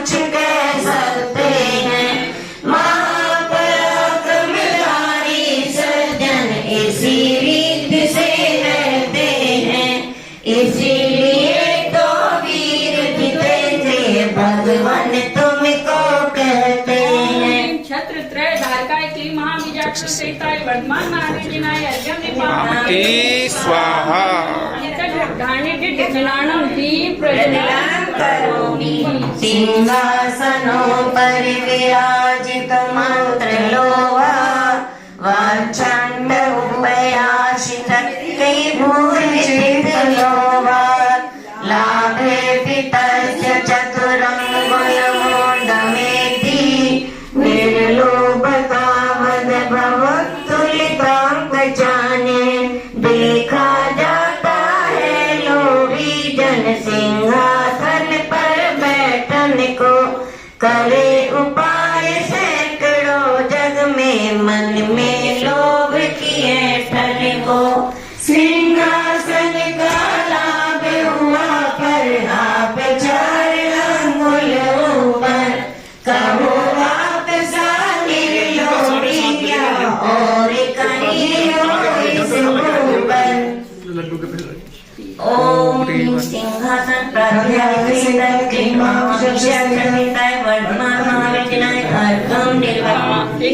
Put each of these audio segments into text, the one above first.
कुछ कह सकते हैं। महापराक्रमधारी सज्जन इसी रीत से रहते हैं, इसीलिए तो वीर जितेंद्र भगवान तुमको कहते हैं। छत्र त्रय धारकाय क्लीं महाबीजाक्षर सहिताय वर्धमान महावीर्यनाय अर्घ्यं निपाति स्वाहा। जनानं दीप प्रज्वलनं करोमि। सिंहासनोपर विराजित मंत्रलोहा, वाच्छण्ड उपयाशित भूषितलोहा, लाभे पितस्य चतुरङ्गुलमोदमेति, निर्लोभतावद भवत्तुलिताङ्ग जाने। देखा जाता है लोभी जन सिंहासन पर बैठन को, करे उपाय सैकड़ों जग में, मन में लोभ किए ठन को। सिंहासन का लाभ हुआ पर आप 4 अंगुल ऊपर, कहो आप सागिर लोभी क्या और कहीं हो इस ऊपर। ओम सिंहासन प्राध्यापक वर्धमान महाविद्यालय अर्घ्यं निपाति।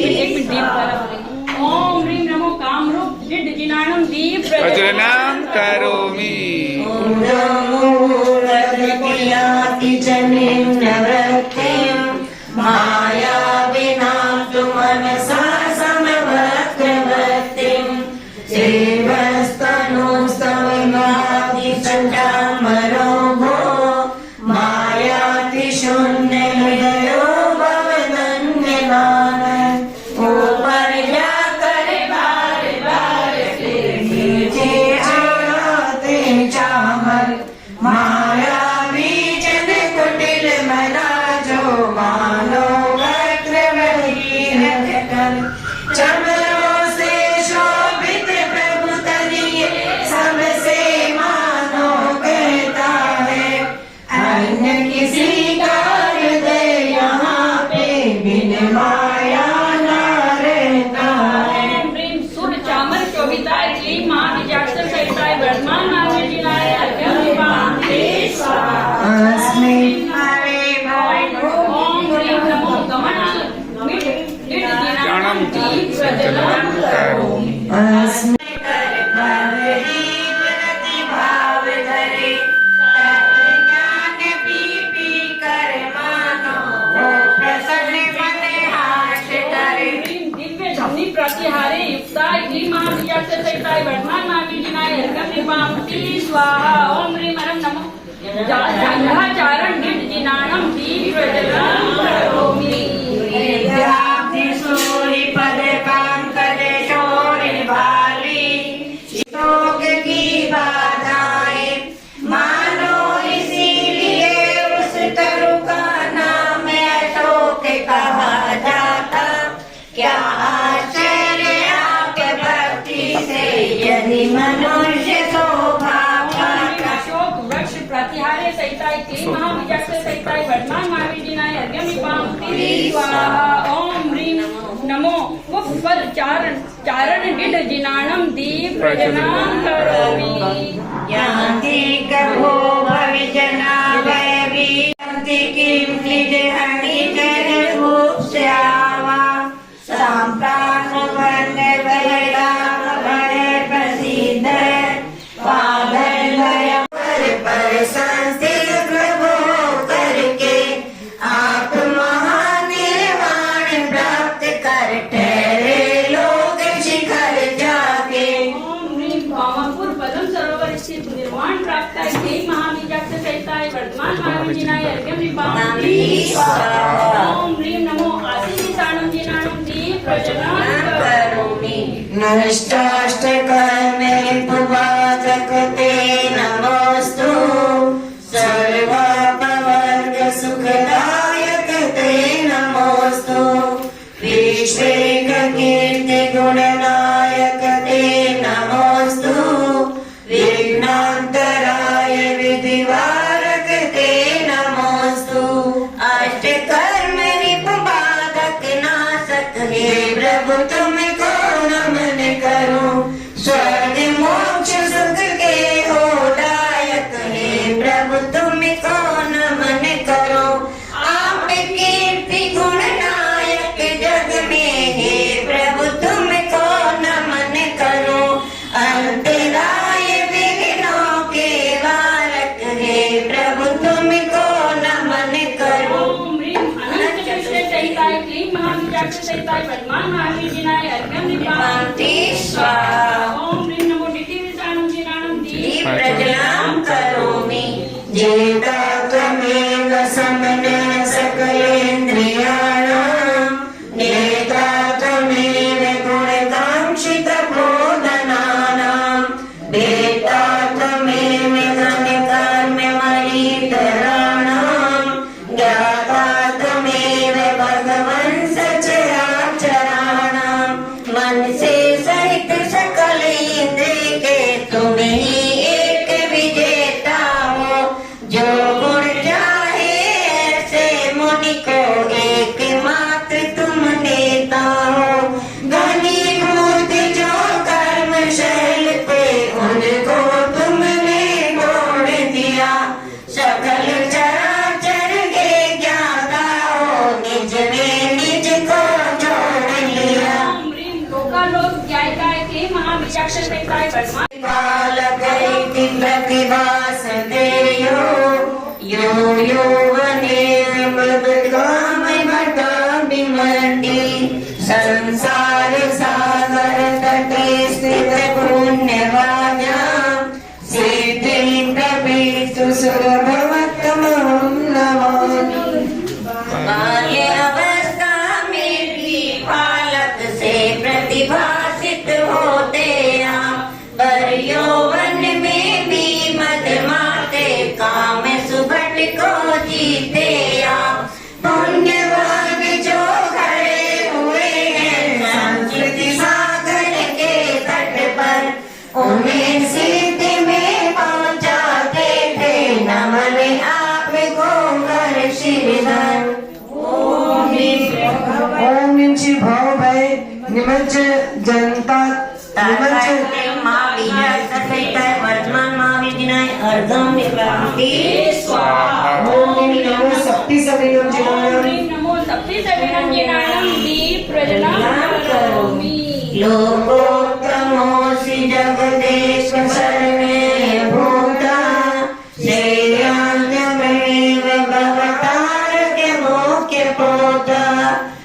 ओम ह्रीं नमो कामरूप जिनानं दीप प्रज्वलनं करोमि। ओम नमो रत्नप्रियाति जनिं नवरत्तिं, माया विनाशु मनसा समवक्त्रवत्तिं, सेवस्तनु स्तवनादि चण्डामरो भो, मायाति शून्य हृदयो भवदन्यमान। ऊपर जाकर बार बार फिर नीचे आते चामर, माया बीजन कुटिल मना जो मानो वक्र वही रखकर। चमरों से शोभित प्रभु तनिए सबसे मानो कहता है, अन्य किसी का हृदय यहाँ पे बिन माया न रहता है। ओम ह्रीं सुर चामर शोभिताय क्लीं महाबीजाक्षर सहिताय वर्धमान महावीर्यनाय अर्घ्यं निपाति अस्मै हरे भो। ओम ह्रीं नमो गमनं दीप प्रज्वलनं करोमि। अस्मै कर भवरी विरति भाव धरे, तत्व ज्ञान पी पी कर मानो, हो प्रसन्न मन हास करे। दिव्य धमनी प्रतिहारे युक्ताय क्लीं महाबीजाक्षर सहिताय वर्धमान महावीर्यनाय अर्घ्यं निपाति स्वाहा। ओम ह्रीं परं नमो जंघाचारण जिनानं दीप प्रज्वलनं करोमि। विद्याब्धि सूरि पद पंकज शोणि भाली, शोक की बाधाएं मानो इसीलिए उस तरु का नाम अशोक कहा जाता। क्या आश्चर्य आपके भक्ति से यदि मनुष्य शोभा पाता। अशोक वृक्ष प्रतिहारे सहिताय क्लीं महाबीजाक्षर सहिताय वर्धमान महावीर्यनाय अर्घ्यं निपाति स्वाहा। ओम ह्रीं नमो वफल चारण गिड जिनानं दीप प्रज्वलनं करोमि। यान्ति कहो भविजना वैवी, यान्ति किं निज हरि जन भूस्यावा, साम्प्राण वन बलराम भय प्रसिद्ध, पागल भय पर संस्थित प्रभु करके, आप महानिर्वाण प्राप्त कर ठहरे लोग शिखर जाके। ओम ह्रीं भावपुर पद्म सरोवर स्थित निर्वाण प्राप्त क्लीं महाबीजाक्षर सहिताय वर्धमान महावीर्यनाय अर्घ्यं निपाति स्वाहा। ओम ह्रीं नमो आशीर्षाणं जिनानं दीप प्रज्वलनं करोमि। नष्टाष्टकर्मे पुवाचक ते नमोस्तु, सर्वापवर्ग सुखदायक ते नमोस्तु, विश्वेक कीर्ति गुणनायक ते नमोस्तु, विघ्नान्तराय विधिवारक ते नमोस्तु, अष्ट बीजाक्षरसहिताय वर्तमान महावीर जिनाय अर्घ्यं निपाति स्वाहा। ओम ह्रीं नमो डिटिविसाणं जिनाणं दीप प्रज्वलां करोमि। जेता त्वमेव समन्वय सकलेन्द्रियाणां नेता त्वमेव गुणकाङ्क्षितबोधनानां वेत्ता त्वमेव गम्यकर्म्यमणितराणां ज्ञाता त्वमेव भगवन् सचराचराणां मन से सहित सकल इंद्रिय के तुम ही एक विजेता हो। जो गुण चाहे ऐसे मुनि को एकमात्र तुम देता हो। घनीभूत जो कर्मशैल पे उनको तुमने तोड़ दिया। सकल चराचर के ज्ञाता हो निज में निज को जोड़ लिया। ओम ह्रीं लोकालोक ज्ञायकाय क्लीं महाबीजाक्षरसहिताय वर्तमान बालकैति प्रतिभासतेयो यो यौवनेर्मृदकामभटाभिमण्डी संसार सागर तटे स्थित पुण्यवाजां सिद्धिं प्रभीतु सुलभवत्तमं नमामि। बाल्यावस्था में भी बालक से प्रतिभासित होते आप, पर यौवन में भी मदमाते काम सुभट को जीते आप। पुण्यवान जो खड़े हुए हैं संस्कृति सागर के तट पर, उन्हें सिद्धि में पहुंचाते थे नमन आपको कर श्रीधर। ओम ह्रीं श्री भाव भय निमज्ज जनता निमज्ज वर्तमान महावीर जिनाय अर्घ्यं निपाति स्वाहा। ओम ह्रीं नमो शक्ति सविनम ओम जिनाय ह्रीं नमो सप्तिसविनं जिनाणं दीप प्रज्वलां करोमि। लोकोत्तमोऽसि जगदेश शरणे भूता श्रेयान्यमेव भवतारके मोक्ष पोता।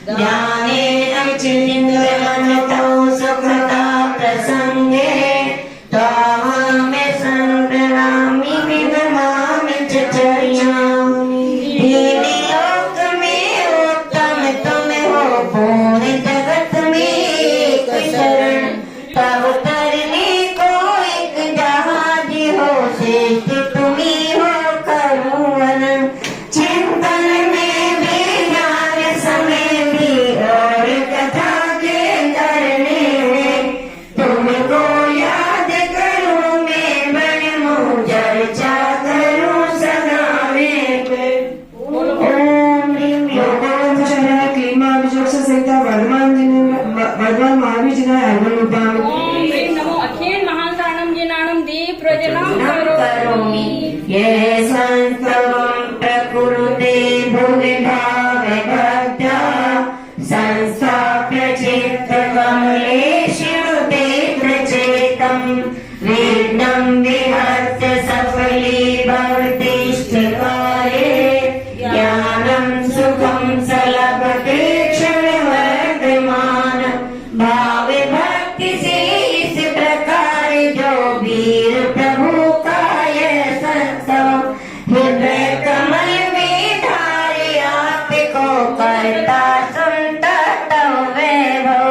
ज्ञानेन चिन्त्यमनतो सुखता प्रसङ्गे त्वामहं सम्प्रणमामि विनमामि च चर्यामि। दीनि लोक में उत्तम तुम हो पूर्ण जगत में एक शरण। तब तरने को एक जहाज हो श्रेष्ठ तुम्ही हो करुण। चिंतन में भी ज्ञान समय भी और कथा के करने में तुमको याद करूं मैं बड़ मुझर चा करूं सदा में पे। ओम ह्रीं लोकालोक क्लीं महाबीजाक्षरसहिताय वर्तमान महावीर जिनाय अर्घ्यं निपाति। ओम ह्रीं नमो अखिल महासारणं जिनाणं दीप प्रज्वलां करोमि। करोमि। ये संस्तवं प्रकुरुते भुवि भाव भक्त्या संस्थाप्य चित्तकमलेषु ते प्रचेतं। विघ्नं विहर्य सफलीभवतिष्ठकाले ज्ञानं सुखं सलभते क्षणवर्धमान। भाव भक्ति से इस प्रकार जो वीर प्रभु का यह संस्तव हृदय कमल में धारे आपको करता सुनता तव वैभव।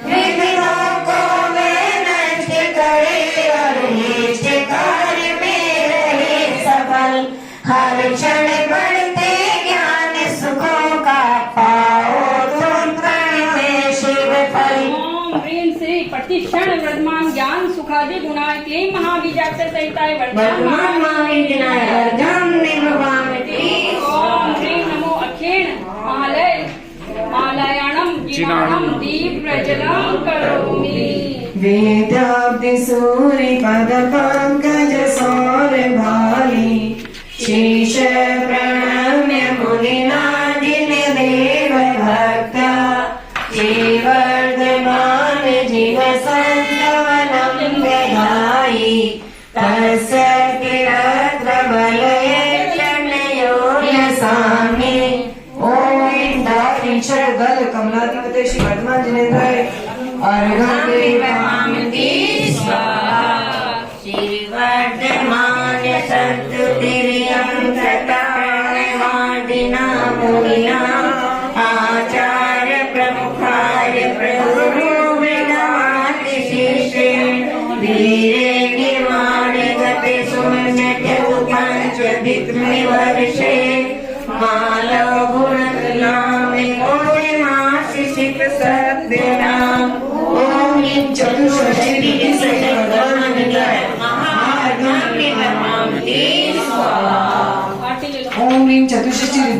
विघ्नों को वे नष्ट करे और इष्ट कार्य में रहे सफल। हर क्षण बढ़ते ज्ञान सुखों का पाओ तुम कण में शिव फल। ओम ह्रीं श्री प्रतिक्षण वर्धमान ज्ञान सुखादि गुणाय क्लीं महाबीजाक्षरसहिताय वर्तमान वर्तमान महावीर जिनाय अर्घ्यं निपाति ओम ह्रीं नमो अखिल महालयाणं जिनाणं दीप प्रज्वलां करोमि। वेदाब्धि सूरि पद पंकज सौर भाली शीश प्रणम्य मुनिना जिन देव भक्ता। जीवर्धमान जीव संतवनं विधायि तस्य किरत्रबलये चरणयोर्यसामि। ओम दाक्षिण गल कमलादि अर्घं विवहामि स्वाहा श्रीवर्धमान्य सद्गुतिर्यं प्रतापवादिना मुनिना आचार्य प्रमुखाय प्रभुरो वेदान्ति शिष्ये वीरे निर्वाणे गते सुमन्यतु पञ्चभिक्ष्मि वर्षे मालव गुणनामे कोटि मासि शिख सद्दिनाम् ॐ चतुष्षष्टि वाटी ले लो। ॐ ह्रीं चतुष्षष्टि